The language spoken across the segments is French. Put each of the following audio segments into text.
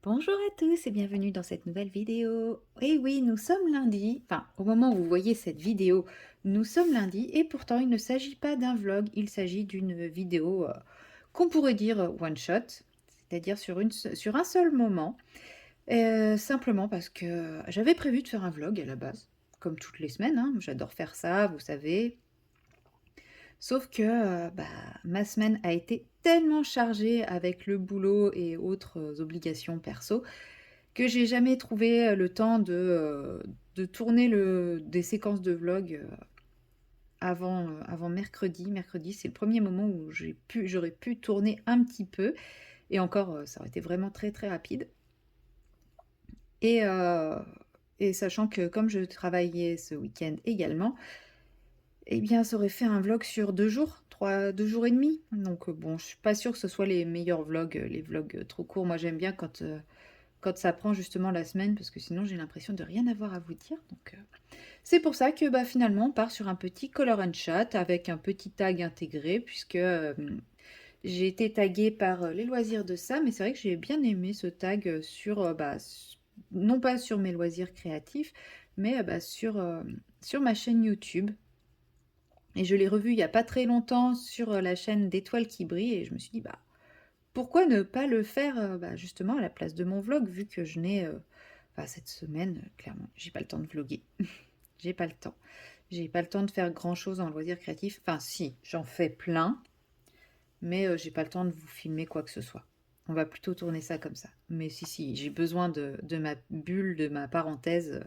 Bonjour à tous et bienvenue dans cette nouvelle vidéo. Et oui, nous sommes lundi, enfin au moment où vous voyez cette vidéo, nous sommes lundi et pourtant il ne s'agit pas d'un vlog, il s'agit d'une vidéo qu'on pourrait dire one shot, c'est-à-dire sur un seul moment, simplement parce que j'avais prévu de faire un vlog à la base, comme toutes les semaines, hein, j'adore faire ça, vous savez. Sauf que, ma semaine a été tellement chargée avec le boulot et autres, obligations perso, que j'ai jamais trouvé, le temps de tourner des séquences de vlog, avant mercredi. Mercredi, c'est le premier moment où j'aurais pu tourner un petit peu et encore, ça aurait été vraiment très, très rapide et heu et sachant que comme je travaillais ce week-end également, eh bien, ça aurait fait un vlog sur 2 jours, 2 jours et demi. Donc, bon, je suis pas sûre que ce soit les meilleurs vlogs, les vlogs, trop courts. Moi, j'aime bien quand ça prend justement la semaine parce que sinon j'ai l'impression de rien avoir à vous dire. Donc, c'est pour ça que, finalement, on part sur un petit color and chat avec un petit tag intégré puisque, j'ai été taguée par, les loisirs de Sam. Mais c'est vrai que j'ai bien aimé ce tag, sur, non pas sur mes loisirs créatifs, mais, sur ma chaîne YouTube. Et je l'ai revu il y a pas très longtemps sur, la chaîne d'Étoiles qui brillent et je me suis dit: «Bah, pourquoi ne pas le faire, justement à la place de mon vlog?» vu que je n'ai, cette semaine, clairement, j'ai pas le temps de vlogger. J'ai pas le temps. J'ai pas le temps de faire grand chose en loisir créatif. Enfin si, j'en fais plein, mais, j'ai pas le temps de vous filmer quoi que ce soit. On va plutôt tourner ça comme ça. Mais si, si, j'ai besoin de ma bulle, de ma parenthèse,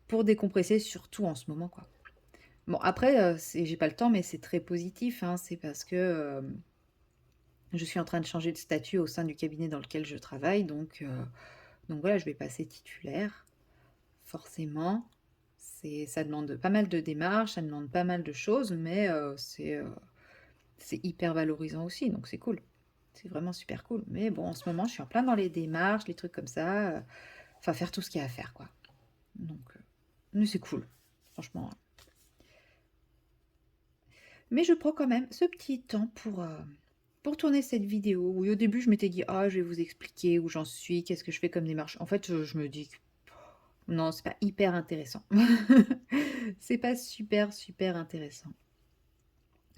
pour décompresser, surtout en ce moment, quoi. Bon après, j'ai pas le temps, mais c'est très positif, hein. C'est parce que, je suis en train de changer de statut au sein du cabinet dans lequel je travaille, donc voilà, je vais passer titulaire, forcément. Ça demande pas mal de démarches, ça demande pas mal de choses, mais c'est hyper valorisant aussi, donc c'est cool. C'est vraiment super cool. Mais bon, en ce moment, je suis en plein dans les démarches, les trucs comme ça, enfin faire tout ce qu'il y a à faire, quoi. Donc mais c'est cool, franchement. Mais je prends quand même ce petit temps pour tourner cette vidéo. Oui, au début, je m'étais dit: «Ah, je vais vous expliquer où j'en suis, qu'est-ce que je fais comme démarche». En fait, je me dis que non, c'est pas hyper intéressant. C'est pas super, super intéressant.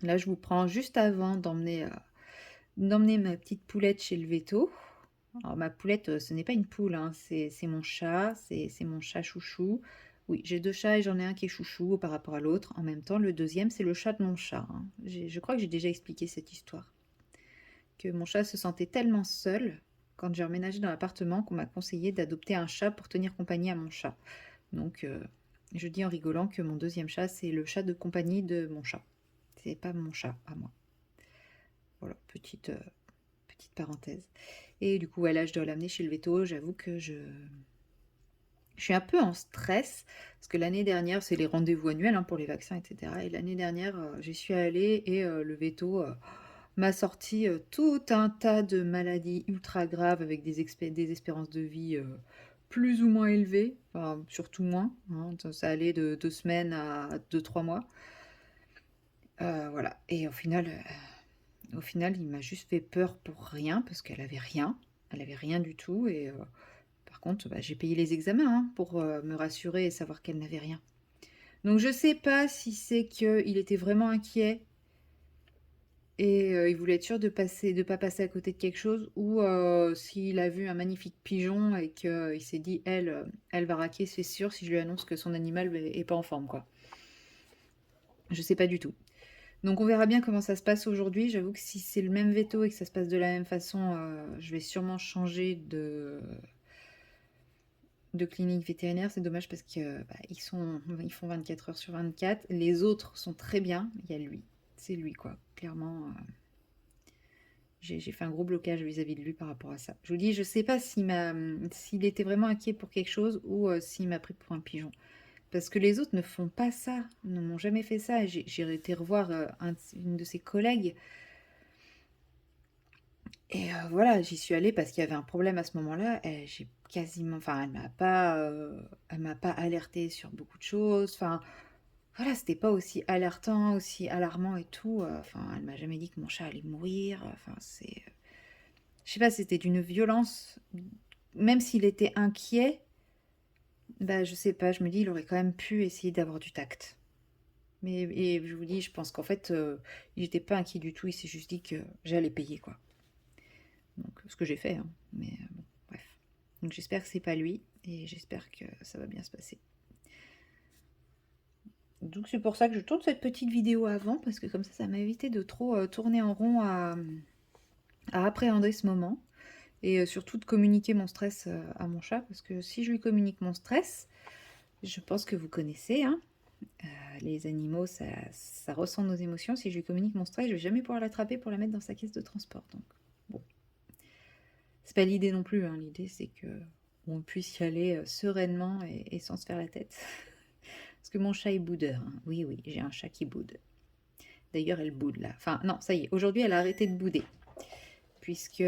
Là, je vous prends juste avant d'emmener ma petite poulette chez le véto. Alors ma poulette, ce n'est pas une poule, hein, c'est mon chat, c'est mon chat chouchou. Oui, j'ai 2 chats et j'en ai un qui est chouchou par rapport à l'autre. En même temps, le deuxième, c'est le chat de mon chat, hein. Je crois que j'ai déjà expliqué cette histoire. Que mon chat se sentait tellement seul quand j'ai emménagé dans l'appartement qu'on m'a conseillé d'adopter un chat pour tenir compagnie à mon chat. Donc, je dis en rigolant que mon deuxième chat, c'est le chat de compagnie de mon chat. C'est pas mon chat à moi. Voilà, petite parenthèse. Et du coup, ouais, là, je dois l'amener chez le véto. J'avoue que je suis un peu en stress parce que l'année dernière, c'est les rendez-vous annuels, hein, pour les vaccins, et cetera. Et l'année dernière, j'y suis allée et le véto, m'a sorti, tout un tas de maladies ultra graves avec des espérances de vie, plus ou moins élevées, enfin surtout moins, hein. Ça allait de 2 semaines à 2-3 mois. Voilà et au final, il m'a juste fait peur pour rien parce qu'elle avait rien. Elle avait rien du tout et par contre, j'ai payé les examens, hein, pour, me rassurer et savoir qu'elle n'avait rien. Donc je sais pas si c'est qu'il était vraiment inquiet et il voulait être sûr de pas passer à côté de quelque chose ou s'il a vu un magnifique pigeon et qu'il s'est dit: «Elle va raquer, c'est sûr, si je lui annonce que son animal est pas en forme», quoi. Je sais pas du tout. Donc on verra bien comment ça se passe aujourd'hui. J'avoue que si c'est le même veto et que ça se passe de la même façon, je vais sûrement changer de clinique vétérinaire. C'est dommage parce que, ils font 24 heures sur 24. Les autres sont très bien. Il y a lui. C'est lui, quoi. Clairement, j'ai fait un gros blocage vis-à-vis de lui par rapport à ça. Je vous dis, je sais pas s'il était vraiment inquiet pour quelque chose ou s'il m'a pris pour un pigeon. Parce que les autres ne font pas ça, ne m'ont jamais fait ça. J'ai été revoir une de ses collègues et voilà, j'y suis allée parce qu'il y avait un problème à ce moment-là. Et j'ai quasiment, enfin, elle m'a pas alertée sur beaucoup de choses. Enfin, voilà, c'était pas aussi alertant, aussi alarmant et tout. Enfin, elle m'a jamais dit que mon chat allait mourir. Enfin, je sais pas, c'était d'une violence. même s'il était inquiet, bah, je sais pas, je me dis, il aurait quand même pu essayer d'avoir du tact. Mais et je vous dis, je pense qu'en fait, il n'était pas inquiet du tout, il s'est juste dit que j'allais payer, quoi. Donc, ce que j'ai fait, hein. Mais bon, bref. Donc j'espère que c'est pas lui, et j'espère que ça va bien se passer. Donc c'est pour ça que je tourne cette petite vidéo avant, parce que comme ça m'a évité de trop tourner en rond à appréhender ce moment. Et surtout de communiquer mon stress à mon chat, parce que si je lui communique mon stress, je pense que vous connaissez, hein, les animaux, ça ressent nos émotions. Si je lui communique mon stress, je vais jamais pouvoir l'attraper pour la mettre dans sa caisse de transport. Donc bon, c'est pas l'idée non plus, hein. L'idée c'est que on puisse y aller sereinement et sans se faire la tête. Parce que mon chat est boudeur, hein. Oui, oui, j'ai un chat qui boude. D'ailleurs, elle boude là. Enfin, non, ça y est, aujourd'hui, elle a arrêté de bouder. Puisque,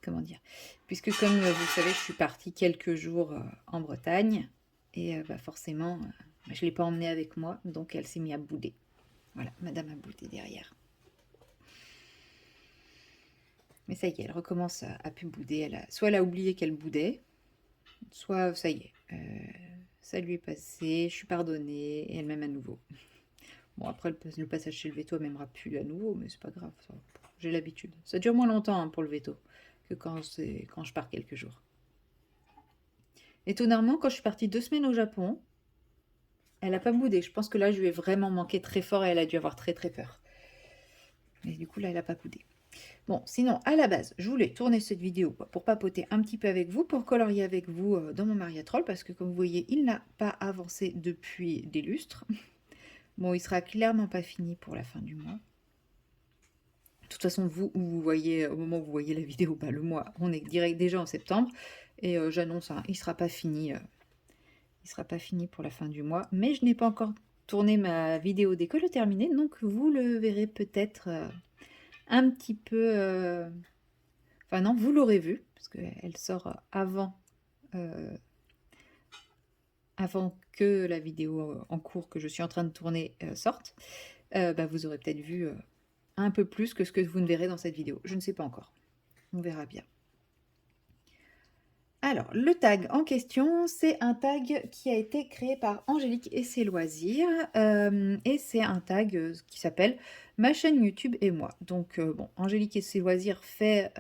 comment dire, puisque comme vous le savez, je suis partie quelques jours en Bretagne. Et bah, forcément, je ne l'ai pas emmenée avec moi. Donc, elle s'est mise à bouder. Voilà, madame a boudé derrière. Mais ça y est, elle recommence à plus bouder. Soit elle a oublié qu'elle boudait, soit ça y est, ça lui est passé, je suis pardonnée, et elle m'aime à nouveau. Bon, après, le passage chez le veto, elle m'aimera plus à nouveau, mais c'est pas grave, j'ai l'habitude. Ça dure moins longtemps hein, pour le veto que quand je pars quelques jours. Étonnamment, quand je suis partie 2 semaines au Japon, elle n'a pas boudé. Je pense que là, je lui ai vraiment manqué très fort et elle a dû avoir très très peur. Mais du coup, là, elle n'a pas boudé. Bon, sinon, à la base, je voulais tourner cette vidéo pour papoter un petit peu avec vous, pour colorier avec vous dans mon mariatrol, parce que comme vous voyez, il n'a pas avancé depuis des lustres. Bon, il sera clairement pas fini pour la fin du mois. De toute façon, vous voyez, au moment où vous voyez la vidéo, bah, le mois, on est direct déjà en septembre. Et j'annonce, hein, il sera pas fini. Il sera pas fini pour la fin du mois. Mais je n'ai pas encore tourné ma vidéo d'école terminée. Donc vous le verrez peut-être un petit peu... Enfin non, vous l'aurez vu. Parce qu'elle sort avant que la vidéo en cours que je suis en train de tourner sorte. Bah, vous aurez peut-être vu un peu plus que ce que vous ne verrez dans cette vidéo. Je ne sais pas encore. On verra bien. Alors, le tag en question, c'est un tag qui a été créé par Angélique et ses loisirs. Et c'est un tag qui s'appelle Ma chaîne YouTube et moi. Donc, bon, Angélique et ses loisirs fait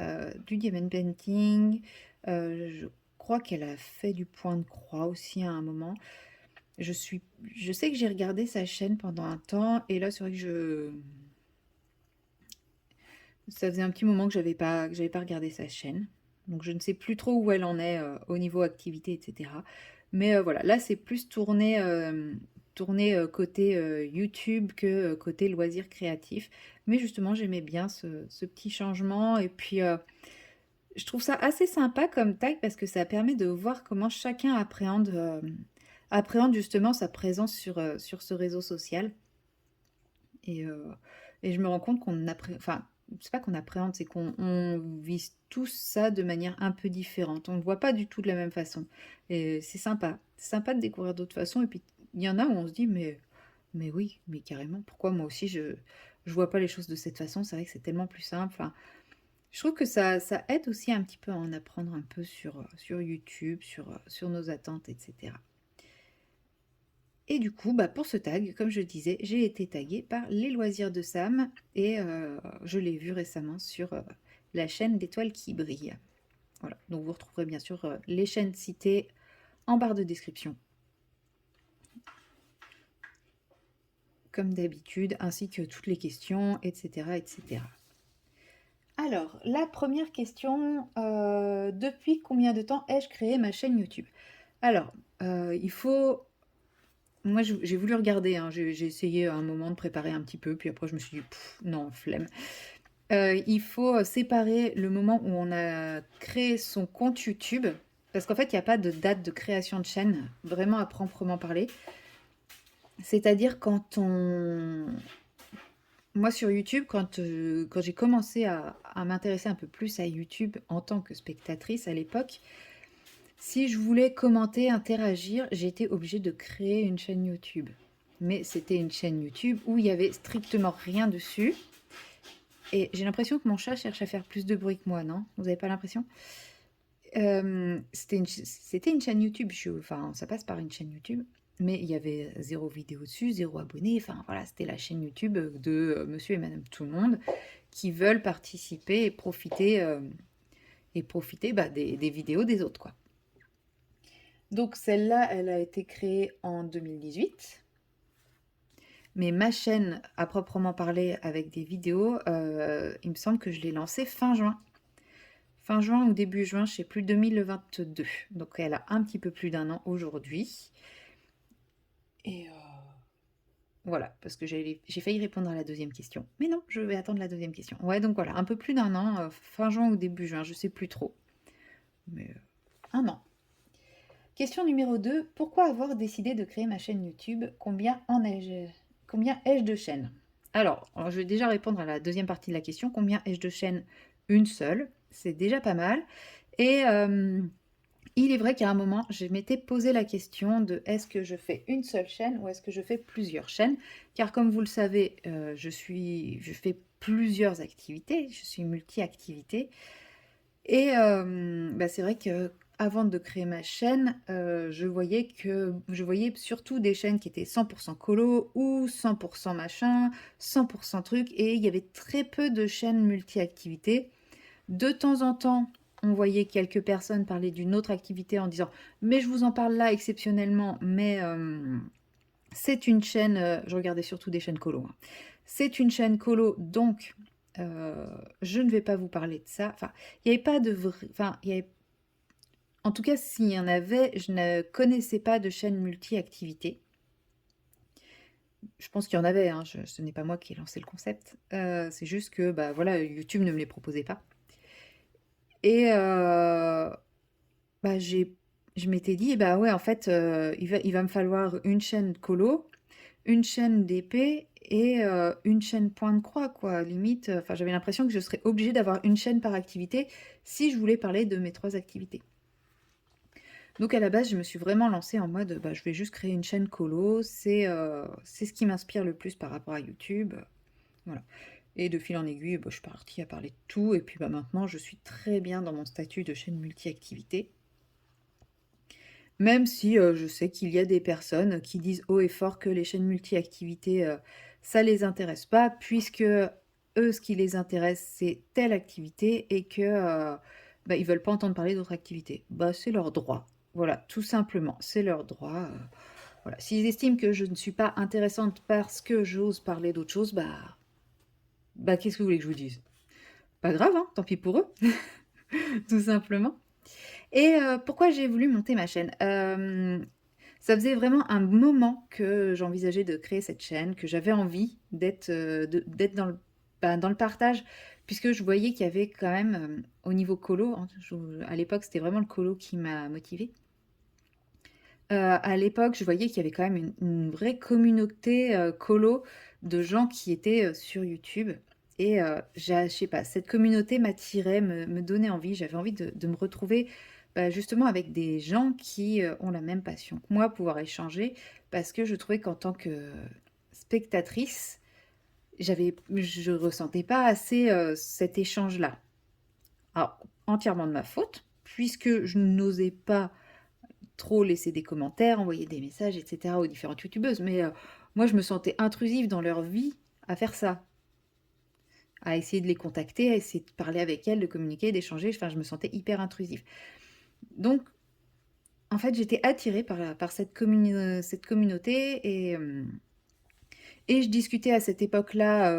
du diamond painting. Je crois qu'elle a fait du point de croix aussi à un moment. Je sais que j'ai regardé sa chaîne pendant un temps. Et là, c'est vrai que ça faisait un petit moment que j'avais pas regardé sa chaîne. Donc je ne sais plus trop où elle en est au niveau activité, etc. Mais voilà, là c'est plus tourné, côté YouTube que côté loisirs créatifs. Mais justement, j'aimais bien ce petit changement. Et puis, je trouve ça assez sympa comme tag parce que ça permet de voir comment chacun appréhende justement sa présence sur ce réseau social. Et, je me rends compte enfin, c'est pas qu'on appréhende, c'est qu'on vise tous ça de manière un peu différente. On ne le voit pas du tout de la même façon. Et c'est sympa. C'est sympa de découvrir d'autres façons. Et puis, il y en a où on se dit, mais oui, mais carrément, pourquoi moi aussi je vois pas les choses de cette façon? C'est vrai que c'est tellement plus simple. Enfin, je trouve que ça aide aussi un petit peu à en apprendre un peu sur YouTube, sur nos attentes, etc. Et du coup, bah, pour ce tag, comme je disais, j'ai été taguée par Les Loisirs de Sam et je l'ai vu récemment sur la chaîne d'Étoiles qui brillent. Voilà, donc vous retrouverez bien sûr les chaînes citées en barre de description. Comme d'habitude, ainsi que toutes les questions, etc. etc. Alors, la première question, depuis combien de temps ai-je créé ma chaîne YouTube? Alors, il faut... Moi, j'ai voulu regarder, hein, j'ai essayé à un moment de préparer un petit peu, puis après je me suis dit, non, flemme. Il faut séparer le moment où on a créé son compte YouTube, parce qu'en fait, il n'y a pas de date de création de chaîne, vraiment à proprement parler. C'est-à-dire quand on... Moi, sur YouTube, quand j'ai commencé à m'intéresser un peu plus à YouTube en tant que spectatrice à l'époque, si je voulais commenter, interagir, j'étais obligée de créer une chaîne YouTube. Mais c'était une chaîne YouTube où il n'y avait strictement rien dessus. et j'ai l'impression que mon chat cherche à faire plus de bruit que moi, non? Vous avez pas l'impression? C'était une chaîne YouTube, enfin, ça passe par une chaîne YouTube, mais il y avait 0 vidéo dessus, 0 abonné, enfin voilà, c'était la chaîne YouTube, de, monsieur et madame tout le monde qui veulent participer et profiter, bah, des vidéos des autres, quoi. Donc celle-là, elle a été créée en 2018, mais ma chaîne à proprement parler avec des vidéos, il me semble que je l'ai lancée fin juin. Fin juin ou début juin, je sais plus, 2022. Donc elle a un petit peu plus d'1 an aujourd'hui. Et voilà, parce que j'ai failli répondre à la deuxième question. Mais non, je vais attendre la deuxième question. Ouais, donc voilà, un peu plus d'1 an, fin juin ou début juin, je sais plus trop. Mais 1 an. Question numéro 2. Pourquoi avoir décidé de créer ma chaîne YouTube? Combien ai-je de chaînes? Alors, je vais déjà répondre à la deuxième partie de la question. Combien ai-je de chaînes? Une seule. C'est déjà pas mal. Et il est vrai qu'à un moment, je m'étais posé la question de est-ce que je fais une seule chaîne ou est-ce que je fais plusieurs chaînes? Car comme vous le savez, je fais plusieurs activités, je suis multi-activité. Et bah, c'est vrai que avant de créer ma chaîne, je voyais surtout des chaînes qui étaient 100 colo ou 100 machin, 100 truc, et il y avait très peu de chaînes multi-activités. De temps en temps, on voyait quelques personnes parler d'une autre activité en disant mais je vous en parle là exceptionnellement, mais c'est une chaîne, je regardais surtout des chaînes colo, hein. C'est une chaîne colo, donc je ne vais pas vous parler de ça. Enfin, il n'y avait pas de vrai, enfin, il y avait, en tout cas, s'il y en avait, je ne connaissais pas de chaîne multi-activité. Je pense qu'il y en avait, hein, ce n'est pas moi qui ai lancé le concept. C'est juste que bah, voilà, YouTube ne me les proposait pas. Et bah, je m'étais dit, bah ouais, en fait, il va me falloir une chaîne colo, une chaîne d'épée et une chaîne point de croix, quoi. Limite, enfin, j'avais l'impression que je serais obligée d'avoir une chaîne par activité si je voulais parler de mes 3 activités. Donc à la base, je me suis vraiment lancée en mode, bah, je vais juste créer une chaîne colo, c'est ce qui m'inspire le plus par rapport à YouTube, voilà. Et de fil en aiguille, bah, je suis partie à parler de tout et puis, bah, maintenant je suis très bien dans mon statut de chaîne multi-activité. Même si, je sais qu'il y a des personnes qui disent haut et fort que les chaînes multi-activités, ça les intéresse pas puisque, eux, ce qui les intéresse, c'est telle activité et que, bah, ils veulent pas entendre parler d'autres activités. Bah, c'est leur droit. Voilà, tout simplement, c'est leur droit, voilà. S'ils estiment que je ne suis pas intéressante parce que j'ose parler d'autre chose, bah, qu'est-ce que vous voulez que je vous dise? Pas grave, hein, tant pis pour eux, tout simplement. Et pourquoi j'ai voulu monter ma chaîne? Ça faisait vraiment un moment que j'envisageais de créer cette chaîne, que j'avais envie d'être dans dans le partage, puisque je voyais qu'il y avait quand même, au niveau colo, hein, à l'époque, c'était vraiment le colo qui m'a motivée. À l'époque, je voyais qu'il y avait quand même une vraie communauté, colo de gens qui étaient, sur YouTube et je sais pas, cette communauté m'attirait, me donnait envie. J'avais envie de me retrouver, bah, justement avec des gens qui, ont la même passion que moi, pouvoir échanger parce que je trouvais qu'en tant que spectatrice, je ressentais pas assez, cet échange-là. Alors, entièrement de ma faute, puisque je n'osais pas trop laisser des commentaires, envoyer des messages, et cetera aux différentes youtubeuses. Mais moi, je me sentais intrusive dans leur vie à faire ça, à essayer de les contacter, à essayer de parler avec elles, de communiquer, d'échanger. Enfin, je me sentais hyper intrusive. Donc, en fait, j'étais attirée par cette communauté et je discutais à cette époque-là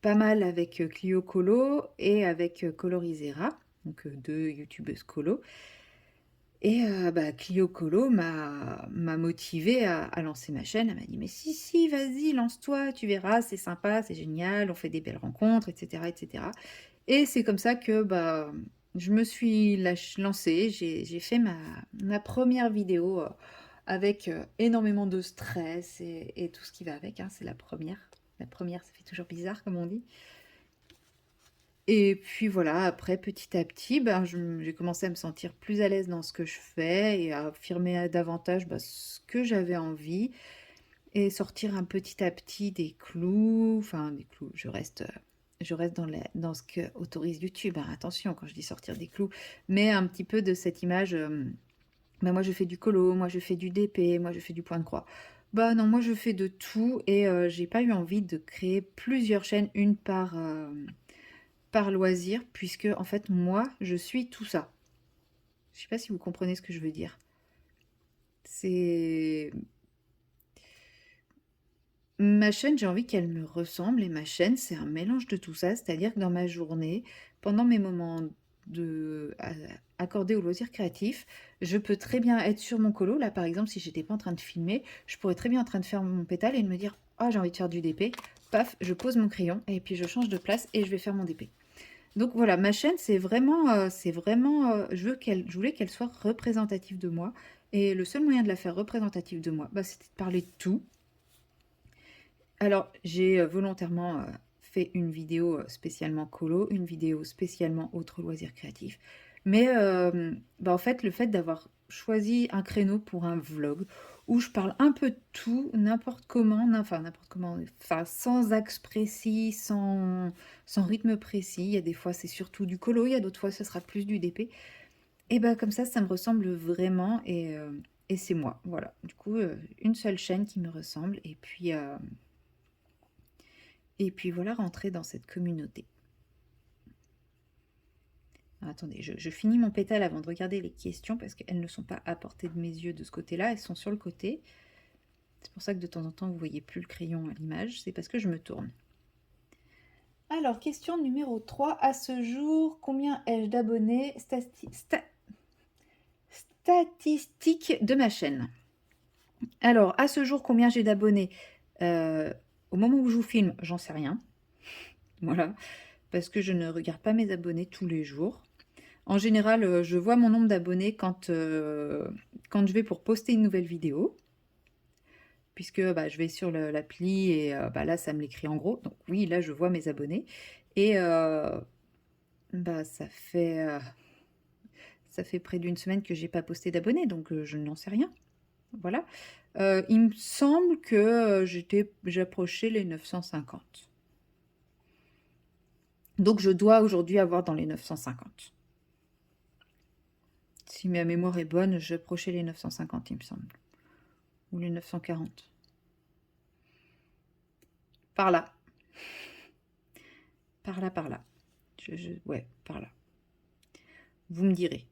pas mal avec Clio Colo et avec Colorisera, donc 2 youtubeuses colo. Et bah, Clio Colo m'a motivée à lancer ma chaîne. Elle m'a dit: «Mais si, si, vas-y, lance-toi, tu verras, c'est sympa, c'est génial, on fait des belles rencontres» et cetera et cetera. Et c'est comme ça que, bah, je me suis lancée. J'ai fait ma 1re vidéo, avec, énormément de stress et tout ce qui va avec, hein. C'est la première. La première, ça fait toujours bizarre, comme on dit. Et puis voilà, après petit à petit, ben, j'ai commencé à me sentir plus à l'aise dans ce que je fais et à affirmer davantage, bah, ce que j'avais envie et sortir un petit à petit des clous, enfin des clous, je reste, je reste dans ce que autorise YouTube, hein, attention quand je dis sortir des clous, mais un petit peu de cette image, bah, moi je fais du colo, moi je fais du DP, moi je fais du point de croix. Bah non, moi je fais de tout et j'ai pas eu envie de créer plusieurs chaînes, une par loisir, puisque en fait moi je suis tout ça. Je sais pas si vous comprenez ce que je veux dire. C'est ma chaîne, j'ai envie qu'elle me ressemble et ma chaîne, c'est un mélange de tout ça. C'est-à-dire que dans ma journée, pendant mes moments accordés aux loisirs créatifs, je peux très bien être sur mon colo. Là, par exemple, si j'étais pas en train de filmer, je pourrais très bien en train de faire mon pétale et de me dire, ah, j'ai envie de faire du DP. Paf, je pose mon crayon et puis je change de place et je vais faire mon DP. Donc voilà, ma chaîne, je voulais qu'elle soit représentative de moi. Et le seul moyen de la faire représentative de moi, bah, c'était de parler de tout. Alors, j'ai volontairement fait une vidéo spécialement colo, une vidéo spécialement autres loisirs créatifs. Mais bah, en fait, le fait d'avoir choisi un créneau pour un vlog où je parle un peu de tout, n'importe comment, n'importe comment, enfin, sans axe précis, sans rythme précis. Il y a des fois, c'est surtout du colo, il y a d'autres fois, ce sera plus du DP. Et bah, comme ça me ressemble vraiment et c'est moi. Voilà. Du coup, une seule chaîne qui me ressemble et puis voilà, rentrer dans cette communauté. Alors, attendez, je finis mon pétale avant de regarder les questions parce qu'elles ne sont pas à portée de mes yeux de ce côté-là, elles sont sur le côté. C'est pour ça que de temps en temps, vous ne voyez plus le crayon à l'image, c'est parce que je me tourne. Alors, question numéro 3. À ce jour, combien ai-je d'abonnés statistiques de ma chaîne? Alors, à ce jour, combien j'ai d'abonnés? Au moment où je vous filme, j'en sais rien. Voilà, parce que je ne regarde pas mes abonnés tous les jours. En général, je vois mon nombre d'abonnés quand je vais pour poster une nouvelle vidéo, puisque bah, je vais sur l'appli et bah, là, ça me l'écrit en gros. Donc oui, là, je vois mes abonnés. Et bah, ça fait près d'une semaine que j'ai pas posté d'abonnés, donc je n'en sais rien. Voilà. Il me semble que j'approchais les 950. Donc je dois aujourd'hui avoir dans les 950. Si ma mémoire est bonne, j'approchais les 950, il me semble. Ou les 940. Par là. Par là, par là. Ouais, par là. Vous me direz.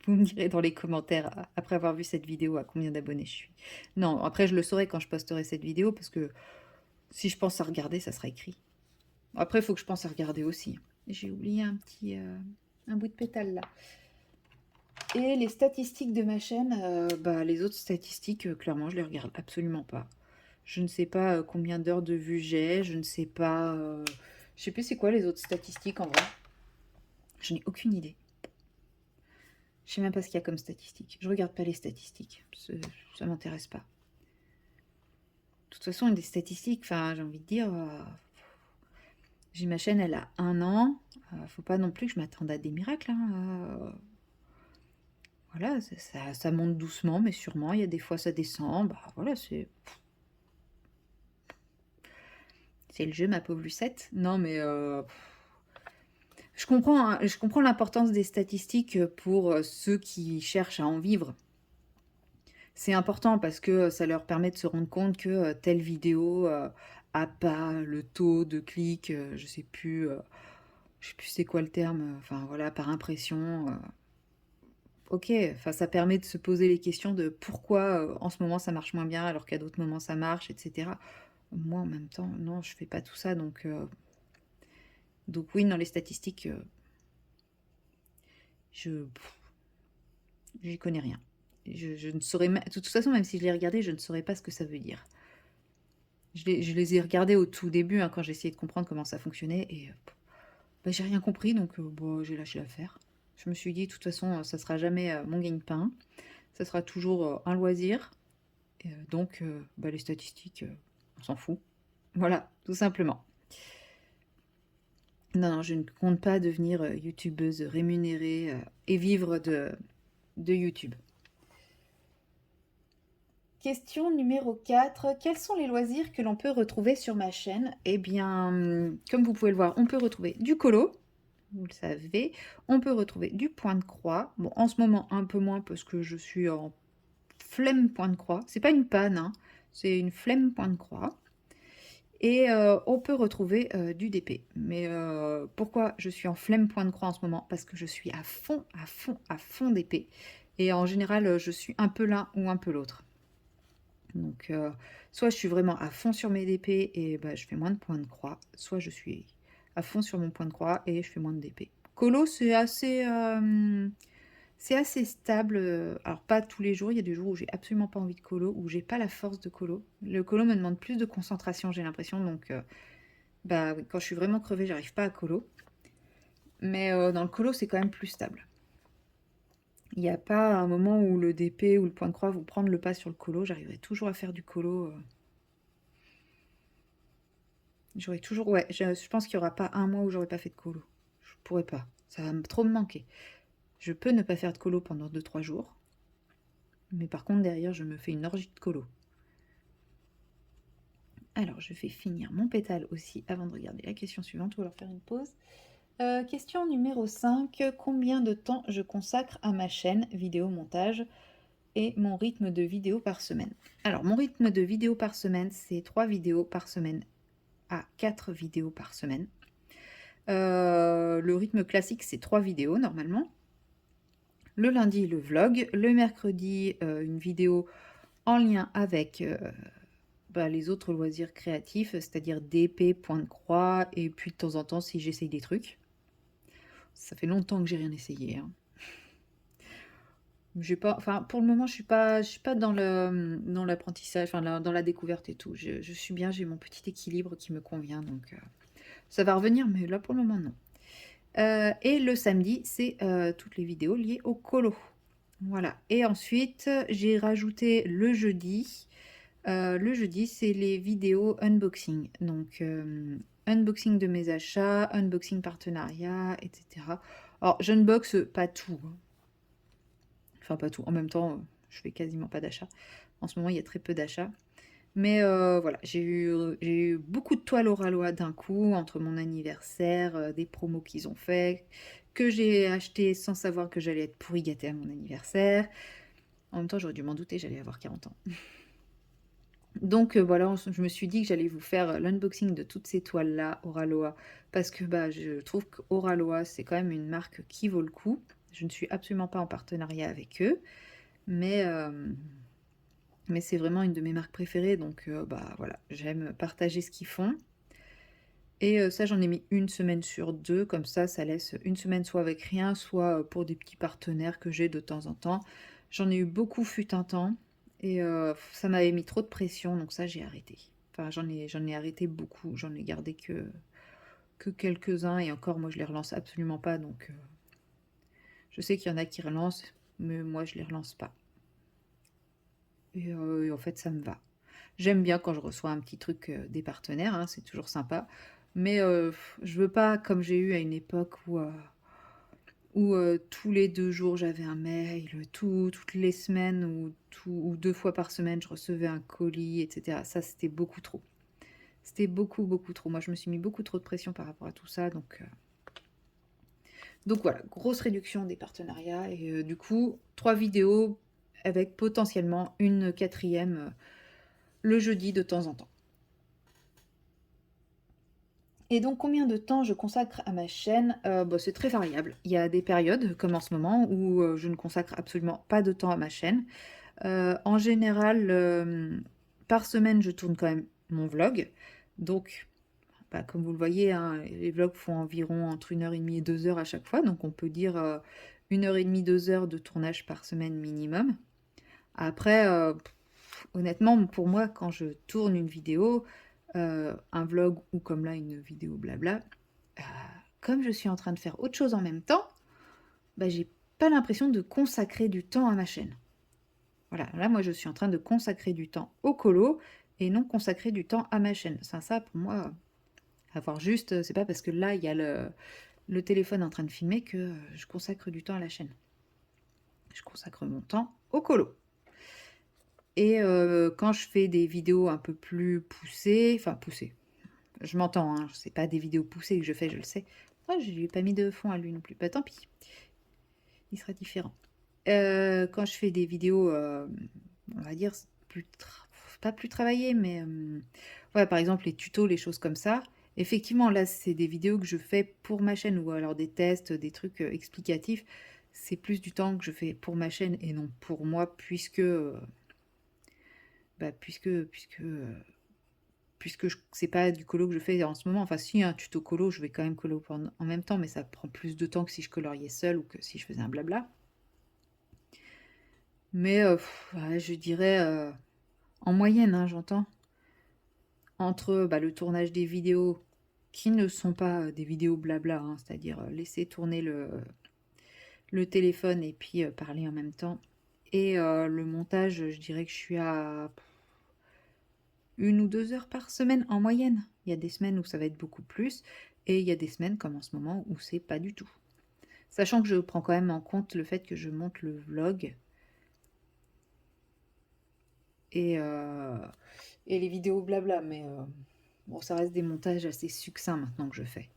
Vous me direz dans les commentaires, après avoir vu cette vidéo, à combien d'abonnés je suis. Non, après, je le saurai quand je posterai cette vidéo, parce que si je pense à regarder, ça sera écrit. Après, il faut que je pense à regarder aussi. J'ai oublié un bout de pétale, là. Et les statistiques de ma chaîne, bah, les autres statistiques, clairement, je les regarde absolument pas. Je ne sais pas combien d'heures de vue j'ai, je ne sais pas... je sais plus c'est quoi les autres statistiques en vrai. Je n'ai aucune idée. Je sais même pas ce qu'il y a comme statistiques. Je regarde pas les statistiques. Ça m'intéresse pas. De toute façon, une des statistiques, enfin, j'ai envie de dire... j'ai ma chaîne, elle a 1 an. Faut pas non plus que je m'attende à des miracles. Hein. Voilà, ça monte doucement, mais sûrement. Il y a des fois, ça descend. Bah voilà, c'est le jeu, ma pauvre Lucette. Non, mais je comprends, hein, je comprends l'importance des statistiques pour ceux qui cherchent à en vivre. C'est important parce que ça leur permet de se rendre compte que telle vidéo a pas le taux de clics, je sais plus c'est quoi le terme, enfin voilà, par impression. Ok, enfin ça permet de se poser les questions de pourquoi en ce moment ça marche moins bien alors qu'à d'autres moments ça marche, etc. Moi en même temps, non, je fais pas tout ça, donc oui, dans les statistiques, j'y connais rien. Je ne saurais de toute façon, même si je les regardais, je ne saurais pas ce que ça veut dire. Je les ai regardés au tout début, hein, quand j'ai essayé de comprendre comment ça fonctionnait, et bah, j'ai rien compris, donc bon, j'ai lâché l'affaire. Je me suis dit, de toute façon, ça sera jamais mon gagne-pain, ça sera toujours un loisir, et, donc bah, les statistiques, on s'en fout. Voilà, tout simplement. Non, je ne compte pas devenir youtubeuse rémunérée et vivre de YouTube. Question numéro 4. Quels sont les loisirs que l'on peut retrouver sur ma chaîne? Eh bien, comme vous pouvez le voir, on peut retrouver du colo, vous le savez. On peut retrouver du point de croix. Bon, en ce moment, un peu moins parce que je suis en flemme point de croix. C'est pas une panne, hein, c'est une flemme point de croix. Et on peut retrouver du DP. Mais pourquoi je suis en flemme point de croix en ce moment? Parce que je suis à fond, à fond, à fond DP. Et en général, je suis un peu l'un ou un peu l'autre. Donc, soit je suis vraiment à fond sur mes DP et bah, je fais moins de points de croix, soit je suis à fond sur mon point de croix et je fais moins de DP. Colo, c'est assez stable. Alors, pas tous les jours, il y a des jours où j'ai absolument pas envie de colo, où j'ai pas la force de colo. Le colo me demande plus de concentration, j'ai l'impression. Donc, bah oui, quand je suis vraiment crevée, j'arrive pas à colo. Mais dans le colo, c'est quand même plus stable. Il n'y a pas un moment où le DP ou le point de croix vont prendre le pas sur le colo. J'arriverai toujours à faire du colo. J'aurais toujours, ouais, je pense qu'il n'y aura pas un mois où j'aurais pas fait de colo. Je pourrais pas. Ça va trop me manquer. Je peux ne pas faire de colo pendant 2-3 jours. Mais par contre, derrière, je me fais une orgie de colo. Alors, je vais finir mon pétale aussi avant de regarder la question suivante ou alors faire une pause. Question numéro 5. Combien de temps je consacre à ma chaîne vidéo montage et mon rythme de vidéo par semaine? Alors, mon rythme de vidéo par semaine, c'est 3 vidéos par semaine à 4 vidéos par semaine. Le rythme classique, c'est 3 vidéos normalement. Le lundi, le vlog. Le mercredi, une vidéo en lien avec bah, les autres loisirs créatifs, c'est-à-dire DP, point de croix, et puis de temps en temps, si j'essaye des trucs. Ça fait longtemps que j'ai rien essayé, hein. J'ai pas, enfin, pour le moment, je suis pas dans l'apprentissage, enfin, dans la découverte et tout. Je suis bien, j'ai mon petit équilibre qui me convient, donc ça va revenir, mais là, pour le moment, non. Et le samedi, c'est toutes les vidéos liées au colo. Voilà. Et ensuite, j'ai rajouté le jeudi. Le jeudi, c'est les vidéos unboxing. Donc, unboxing de mes achats, unboxing partenariat, etc. Alors, j'unbox pas tout, hein. Enfin, pas tout. En même temps, je fais quasiment pas d'achats. En ce moment, il y a très peu d'achats. Mais voilà, j'ai eu beaucoup de toiles au ralois d'un coup, entre mon anniversaire, des promos qu'ils ont fait, que j'ai acheté sans savoir que j'allais être pourri gâtée à mon anniversaire. En même temps, j'aurais dû m'en douter, j'allais avoir 40 ans. Donc voilà, je me suis dit que j'allais vous faire l'unboxing de toutes ces toiles-là, Oraloa, parce que bah, je trouve qu'Oraloa, c'est quand même une marque qui vaut le coup. Je ne suis absolument pas en partenariat avec eux, mais c'est vraiment une de mes marques préférées, donc bah voilà, j'aime partager ce qu'ils font. Et ça, j'en ai mis une semaine sur 2, comme ça laisse une semaine soit avec rien, soit pour des petits partenaires que j'ai de temps en temps. J'en ai eu beaucoup fut un temps, et ça m'avait mis trop de pression, donc ça, j'ai arrêté. Enfin, j'en ai arrêté beaucoup, j'en ai gardé que quelques-uns, et encore, moi, je les relance absolument pas, donc je sais qu'il y en a qui relancent, mais moi, je les relance pas. Et en fait, ça me va. J'aime bien quand je reçois un petit truc des partenaires, hein, c'est toujours sympa. Mais je veux pas, comme j'ai eu à une époque où tous les 2 jours j'avais un mail, toutes les semaines ou 2 fois par semaine je recevais un colis, etc. Ça, c'était beaucoup trop. C'était beaucoup, beaucoup trop. Moi, je me suis mis beaucoup trop de pression par rapport à tout ça. Donc voilà, grosse réduction des partenariats. Et du coup, 3 vidéos avec potentiellement une quatrième le jeudi de temps en temps. Et donc, combien de temps je consacre à ma chaîne? Bah, c'est très variable. Il y a des périodes, comme en ce moment, où je ne consacre absolument pas de temps à ma chaîne. En général, par semaine, je tourne quand même mon vlog. Donc, bah, comme vous le voyez, hein, les vlogs font environ entre 1h30 et 2 heures à chaque fois. Donc, on peut dire 1h30, 2 heures de tournage par semaine minimum. Après, honnêtement, pour moi, quand je tourne une vidéo, un vlog ou comme là une vidéo blabla, euh, comme je suis en train de faire autre chose en même temps, bah, j'ai pas l'impression de consacrer du temps à ma chaîne. Voilà, là moi je suis en train de consacrer du temps au colo et non consacrer du temps à ma chaîne. Ça pour moi, avoir juste, c'est pas parce que là il y a le téléphone en train de filmer que je consacre du temps à la chaîne. Je consacre mon temps au colo. Et quand je fais des vidéos un peu plus poussées, enfin poussées, je m'entends, hein, c'est pas des vidéos poussées que je fais, je le sais. Oh, je lui ai pas mis de fond à lui non plus. Bah tant pis, il sera différent. Quand je fais des vidéos, on va dire pas plus travaillées, mais ouais, par exemple les tutos, les choses comme ça. Effectivement, là, c'est des vidéos que je fais pour ma chaîne ou alors des tests, des trucs explicatifs. C'est plus du temps que je fais pour ma chaîne et non pour moi, puisque, bah, puisque c'est pas du colo que je fais en ce moment. Enfin, si, un tuto colo, je vais quand même colo en même temps, mais ça prend plus de temps que si je coloriais seule ou que si je faisais un blabla. Mais ouais, je dirais, en moyenne, hein, j'entends, entre bah, le tournage des vidéos qui ne sont pas des vidéos blabla, hein, c'est-à-dire laisser tourner le téléphone et puis parler en même temps, et le montage, je dirais que je suis à 1 ou 2 heures par semaine en moyenne. Il y a des semaines où ça va être beaucoup plus, et il y a des semaines comme en ce moment où c'est pas du tout. Sachant que je prends quand même en compte le fait que je monte le vlog et, euh, et les vidéos blabla, mais bon, ça reste des montages assez succincts maintenant que je fais.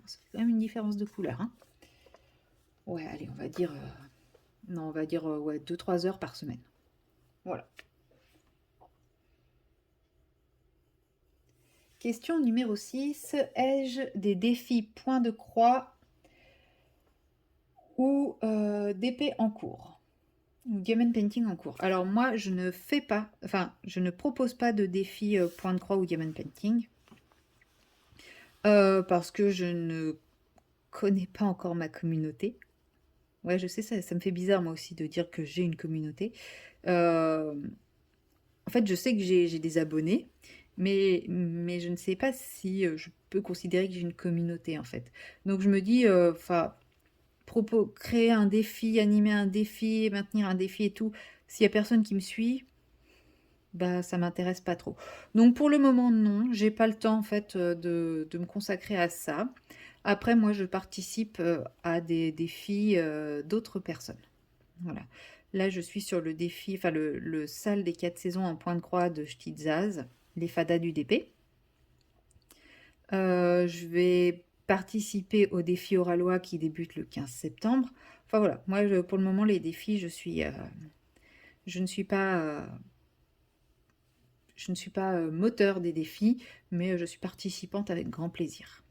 Ça fait quand même une différence de couleur, hein. Ouais, allez, on va dire, non, on va dire ouais, 2 3 heures par semaine. Voilà. Question numéro 6. Ai-je des défis point de croix ou d'épée en cours? Ou diamond painting en cours? Alors moi, je ne fais pas, enfin, je ne propose pas de défi point de croix ou diamond painting. Parce que je ne connais pas encore ma communauté. Ouais, je sais, ça me fait bizarre moi aussi de dire que j'ai une communauté. Euh, En fait, je sais que j'ai des abonnés, mais je ne sais pas si je peux considérer que j'ai une communauté en fait. Donc je me dis, enfin, créer un défi, animer un défi, maintenir un défi et tout, s'il y a personne qui me suit, bah ça m'intéresse pas trop. Donc pour le moment, non, j'ai pas le temps en fait de me consacrer à ça. Après, moi, je participe à des défis d'autres personnes. Voilà. Là, je suis sur le défi, enfin le salle des 4 saisons en point de croix de Stizaz, les fadas du DP. Je vais participer au défi oralois qui débute le 15 septembre. Enfin voilà, moi pour le moment, les défis, je ne suis pas, moteur des défis, mais je suis participante avec grand plaisir.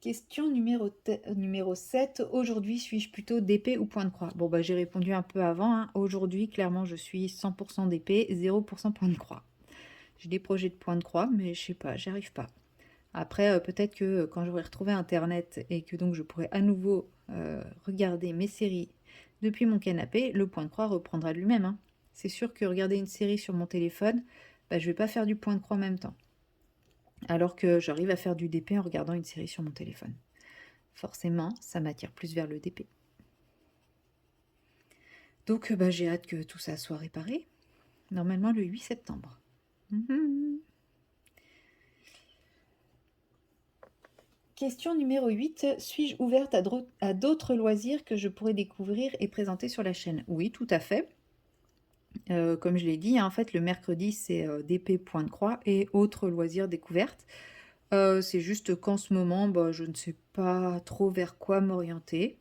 Question numéro 7. Aujourd'hui, suis-je plutôt d'épée ou point de croix? Bon, bah, j'ai répondu un peu avant, hein. Aujourd'hui, clairement, je suis 100% d'épée, 0% point de croix. J'ai des projets de point de croix, mais je sais pas, j'y arrive pas. Après, peut-être que quand j'aurai retrouvé Internet et que donc je pourrai à nouveau regarder mes séries depuis mon canapé, le point de croix reprendra de lui-même, hein. C'est sûr que regarder une série sur mon téléphone, bah, je vais pas faire du point de croix en même temps. Alors que j'arrive à faire du DP en regardant une série sur mon téléphone. Forcément, ça m'attire plus vers le DP. Donc bah, j'ai hâte que tout ça soit réparé. Normalement le 8 septembre. Question numéro 8. Suis-je ouverte à d'autres loisirs que je pourrais découvrir et présenter sur la chaîne? Oui, tout à fait. Comme je l'ai dit, hein, en fait, le mercredi, c'est DP point de croix et autres loisirs découvertes. C'est juste qu'en ce moment, bah, je ne sais pas trop vers quoi m'orienter.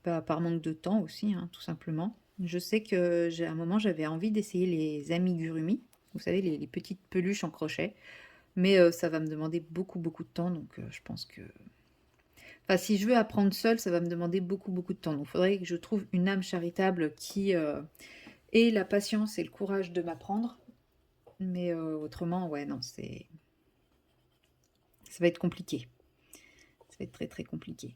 Bah, par manque de temps aussi, hein, tout simplement. Je sais que un moment, j'avais envie d'essayer les amigurumi. Vous savez, les petites peluches en crochet. Mais ça va me demander beaucoup, beaucoup de temps. Donc, je pense que... Enfin, si je veux apprendre seule, ça va me demander beaucoup, beaucoup de temps. Donc, il faudrait que je trouve une âme charitable qui ait la patience et le courage de m'apprendre. Mais autrement, ouais, non, ça va être compliqué. Ça va être très, très compliqué.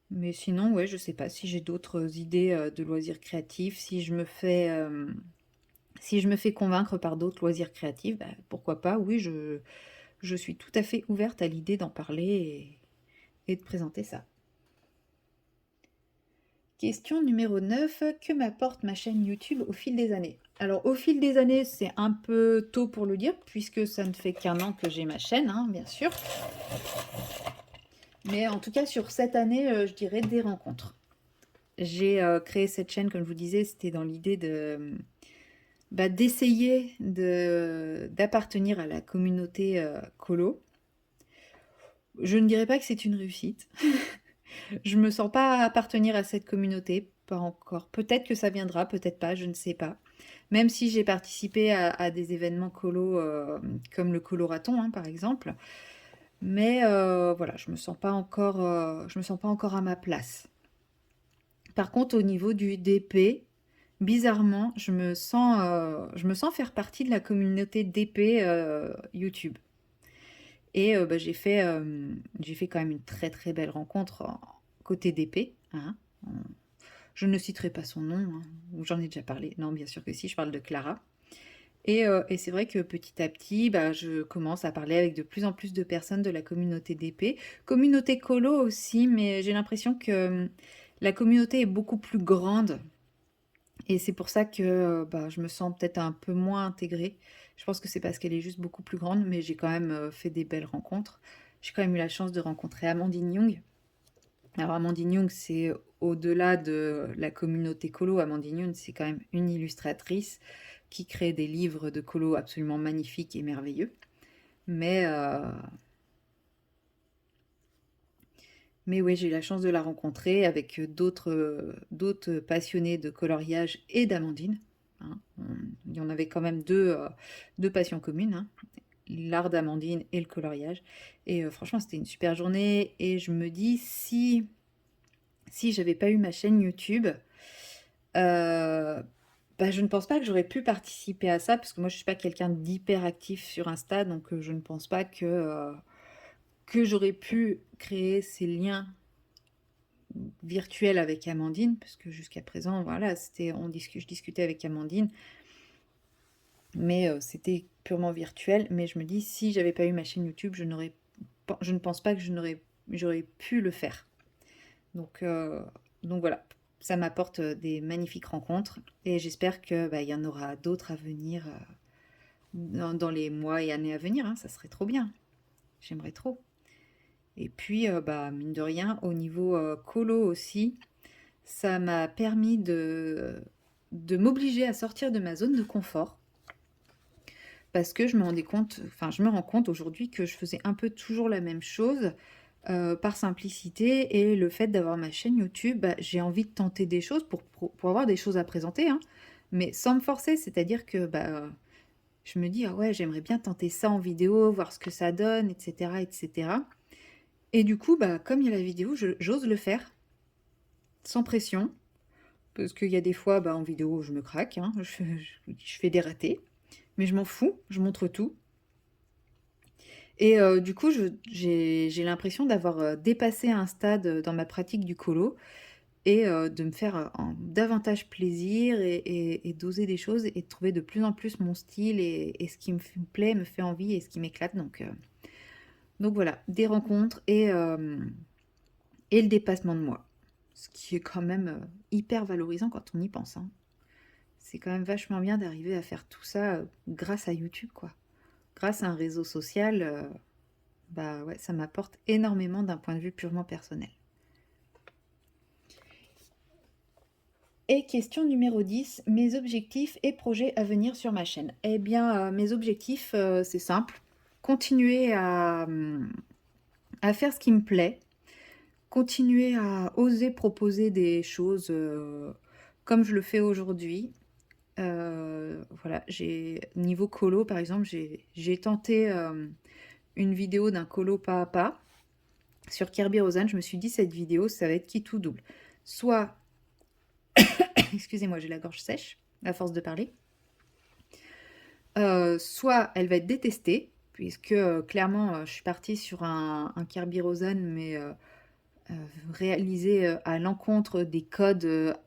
Mais sinon, ouais, je sais pas si j'ai d'autres idées de loisirs créatifs. Si je me fais convaincre par d'autres loisirs créatifs, bah, pourquoi pas? Oui, je suis tout à fait ouverte à l'idée d'en parler et de présenter ça. Question numéro 9. Que m'apporte ma chaîne YouTube au fil des années? Alors, au fil des années, c'est un peu tôt pour le dire, puisque ça ne fait qu'1 an que j'ai ma chaîne, hein, bien sûr. Mais en tout cas, sur cette année, je dirais des rencontres. j'ai créé cette chaîne, comme je vous disais, c'était dans l'idée d'essayer d'appartenir à la communauté colo. Je ne dirais pas que c'est une réussite. Je me sens pas appartenir à cette communauté, pas encore. Peut-être que ça viendra, peut-être pas, je ne sais pas. Même si j'ai participé à des événements colo comme le Coloraton, hein, par exemple. Mais voilà, je me sens pas encore à ma place. Par contre, au niveau du DP, bizarrement, je me sens faire partie de la communauté DP YouTube. Et j'ai fait quand même une très très belle rencontre côté DP, hein. Je ne citerai pas son nom, hein, j'en ai déjà parlé. Non, bien sûr que si, je parle de Clara. Et c'est vrai que petit à petit, je commence à parler avec de plus en plus de personnes de la communauté DP. Communauté colo aussi, mais j'ai l'impression que la communauté est beaucoup plus grande. Et c'est pour ça que je me sens peut-être un peu moins intégrée. Je pense que c'est parce qu'elle est juste beaucoup plus grande, mais j'ai quand même fait des belles rencontres. J'ai quand même eu la chance de rencontrer Amandine Young. Alors Amandine Young, c'est au-delà de la communauté colo. Amandine Young, c'est quand même une illustratrice qui crée des livres de colo absolument magnifiques et merveilleux. Mais, euh, mais oui, j'ai eu la chance de la rencontrer avec d'autres passionnés de coloriage et d'Amandine, hein. Il y en avait quand même deux passions communes, hein, l'art d'Amandine et le coloriage. Et franchement, c'était une super journée. Et je me dis, si j'avais pas eu ma chaîne YouTube, euh, je ne pense pas que j'aurais pu participer à ça, parce que moi, je suis pas quelqu'un d'hyper actif sur Insta, donc je ne pense pas que j'aurais pu créer ces liens virtuels avec Amandine, parce que jusqu'à présent, voilà, je discutais avec Amandine, mais c'était purement virtuel. Mais je me dis, si j'avais pas eu ma chaîne YouTube, je ne pense pas que j'aurais pu le faire. Donc, euh, donc voilà, ça m'apporte des magnifiques rencontres et j'espère que il y en aura d'autres à venir dans les mois et années à venir, hein. Ça serait trop bien. J'aimerais trop. Et puis, mine de rien, au niveau colo aussi, ça m'a permis de m'obliger à sortir de ma zone de confort parce que je me rends compte aujourd'hui que je faisais un peu toujours la même chose par simplicité et le fait d'avoir ma chaîne YouTube, j'ai envie de tenter des choses pour avoir des choses à présenter, hein, mais sans me forcer, c'est-à-dire que je me dis, ah ouais, j'aimerais bien tenter ça en vidéo, voir ce que ça donne, etc., etc. Et du coup, comme il y a la vidéo, j'ose le faire sans pression, parce qu'il y a des fois, en vidéo, je me craque, hein, je fais des ratés, mais je m'en fous, je montre tout. Et du coup, j'ai l'impression d'avoir dépassé un stade dans ma pratique du colo et de me faire davantage plaisir et d'oser des choses et de trouver de plus en plus mon style et ce qui me plaît, me fait envie et ce qui m'éclate. Donc voilà, des rencontres et le dépassement de moi. Ce qui est quand même hyper valorisant quand on y pense, hein. C'est quand même vachement bien d'arriver à faire tout ça grâce à YouTube, quoi. Grâce à un réseau social, ouais, ça m'apporte énormément d'un point de vue purement personnel. Et question numéro 10, mes objectifs et projets à venir sur ma chaîne. Eh bien, mes objectifs, c'est simple. Continuer à faire ce qui me plaît. Continuer à oser proposer des choses comme je le fais aujourd'hui. Voilà, niveau colo, par exemple, j'ai tenté une vidéo d'un colo pas à pas sur Kirby Rosanne. Je me suis dit, cette vidéo, ça va être qui tout double. Soit, excusez-moi, j'ai la gorge sèche à force de parler. Soit elle va être détestée, puisque clairement, je suis partie sur un Kirby Rosanne, mais réalisé à l'encontre des codes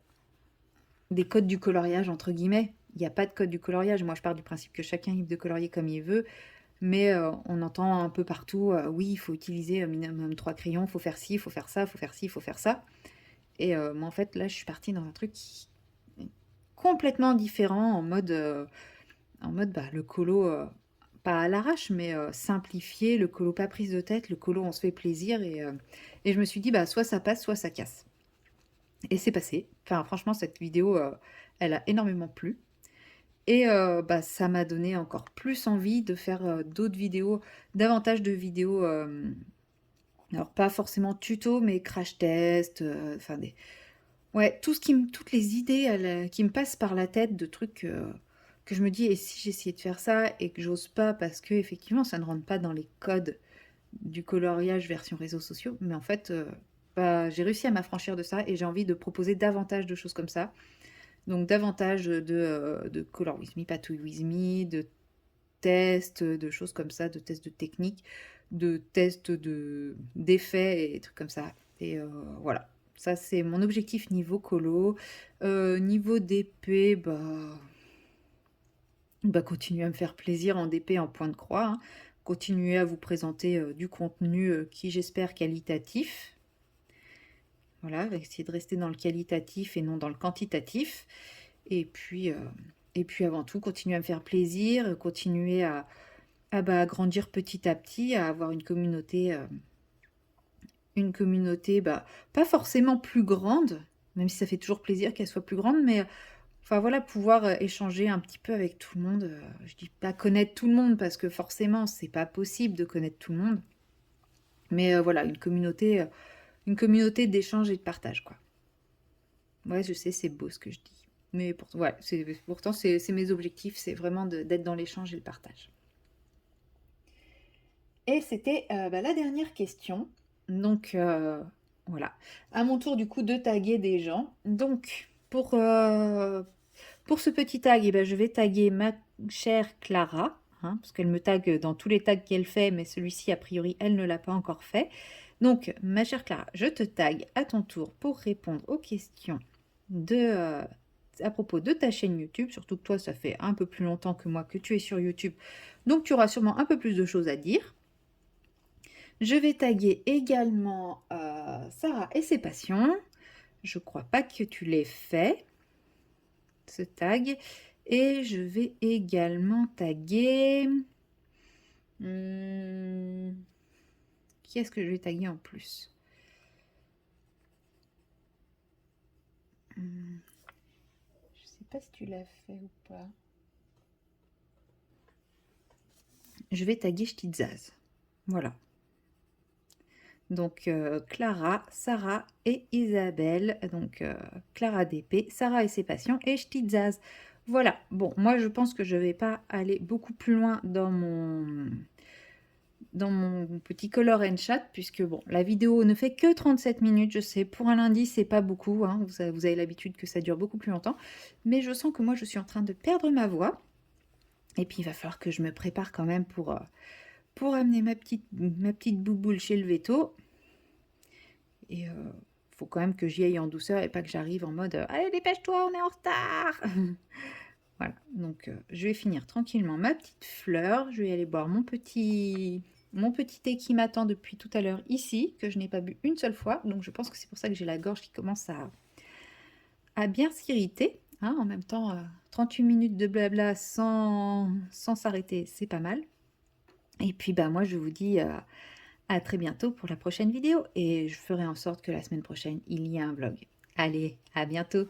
du coloriage, entre guillemets. Il n'y a pas de code du coloriage. Moi, je pars du principe que chacun est libre de colorier comme il veut. Mais on entend un peu partout, oui, il faut utiliser minimum 3 crayons, il faut faire ci, il faut faire ça, il faut faire ci, il faut faire ça. Et moi, en fait, là, je suis partie dans un truc complètement différent, en mode le colo, pas à l'arrache, mais simplifié, le colo pas prise de tête, le colo on se fait plaisir. Et je me suis dit, soit ça passe, soit ça casse. Et c'est passé. Enfin, franchement, cette vidéo, elle a énormément plu. Et bah, ça m'a donné encore plus envie de faire, d'autres vidéos, davantage de vidéos, alors pas forcément tuto, mais crash test, enfin des ouais, tout ce qui me toutes les idées qui me passent par la tête de trucs, que je me dis: «Et si j'essayais de faire ça?» et que j'ose pas parce que effectivement ça ne rentre pas dans les codes du coloriage version réseaux sociaux. Mais en fait, bah, j'ai réussi à m'affranchir de ça et j'ai envie de proposer davantage de choses comme ça. Donc davantage de Color With Me, Patouille With Me, de tests, de choses comme ça, de tests de technique, de tests d'effets et trucs comme ça. Et voilà. Ça, c'est mon objectif niveau colo. Niveau DP, bah, continuer à me faire plaisir en DP en point de croix, hein. Continuer à vous présenter du contenu qui, j'espère, qualitatif. Voilà, essayer de rester dans le qualitatif et non dans le quantitatif. Et puis avant tout, continuer à me faire plaisir, continuer à grandir petit à petit, à avoir une communauté, bah, pas forcément plus grande, même si ça fait toujours plaisir qu'elle soit plus grande, mais enfin voilà, pouvoir échanger un petit peu avec tout le monde. Je dis pas connaître tout le monde parce que forcément, c'est pas possible de connaître tout le monde, mais voilà, une communauté d'échange et de partage, quoi. Ouais, je sais, c'est beau ce que je dis. Mais ouais, pourtant, c'est mes objectifs, c'est vraiment d'être dans l'échange et le partage. Et c'était bah, la dernière question. Donc voilà. À mon tour du coup de taguer des gens. Donc pour ce petit tag, eh ben, je vais taguer ma chère Clara, hein, parce qu'elle me tague dans tous les tags qu'elle fait, mais celui-ci, a priori, elle ne l'a pas encore fait. Donc, ma chère Clara, je te tague à ton tour pour répondre aux questions à propos de ta chaîne YouTube. Surtout que toi, ça fait un peu plus longtemps que moi que tu es sur YouTube. Donc, tu auras sûrement un peu plus de choses à dire. Je vais taguer également Sarah et ses passions. Je crois pas que tu l'aies fait, ce tag. Et je vais également taguer... qui est-ce que je vais taguer en plus? Je sais pas si tu l'as fait ou pas. Je vais taguer Ch'tizaz. Voilà. Donc Clara, Sarah et Isabelle. Donc Clara DP, Sarah et ses passions et Ch'tizaz. Voilà. Bon, moi je pense que je vais pas aller beaucoup plus loin dans mon petit color and chat, puisque bon, la vidéo ne fait que 37 minutes, je sais, pour un lundi, c'est pas beaucoup, hein, vous avez l'habitude que ça dure beaucoup plus longtemps, mais je sens que moi, je suis en train de perdre ma voix, et puis il va falloir que je me prépare quand même pour amener ma petite bouboule chez le veto, et faut quand même que j'y aille en douceur, et pas que j'arrive en mode « Allez, dépêche-toi, on est en retard !» Voilà, donc je vais finir tranquillement ma petite fleur, je vais aller boire mon petit thé qui m'attend depuis tout à l'heure ici, que je n'ai pas bu une seule fois, donc je pense que c'est pour ça que j'ai la gorge qui commence à bien s'irriter, hein. En même temps, 38 minutes de blabla sans s'arrêter, c'est pas mal. Et puis bah moi je vous dis à très bientôt pour la prochaine vidéo, et je ferai en sorte que la semaine prochaine, il y ait un vlog. Allez, à bientôt!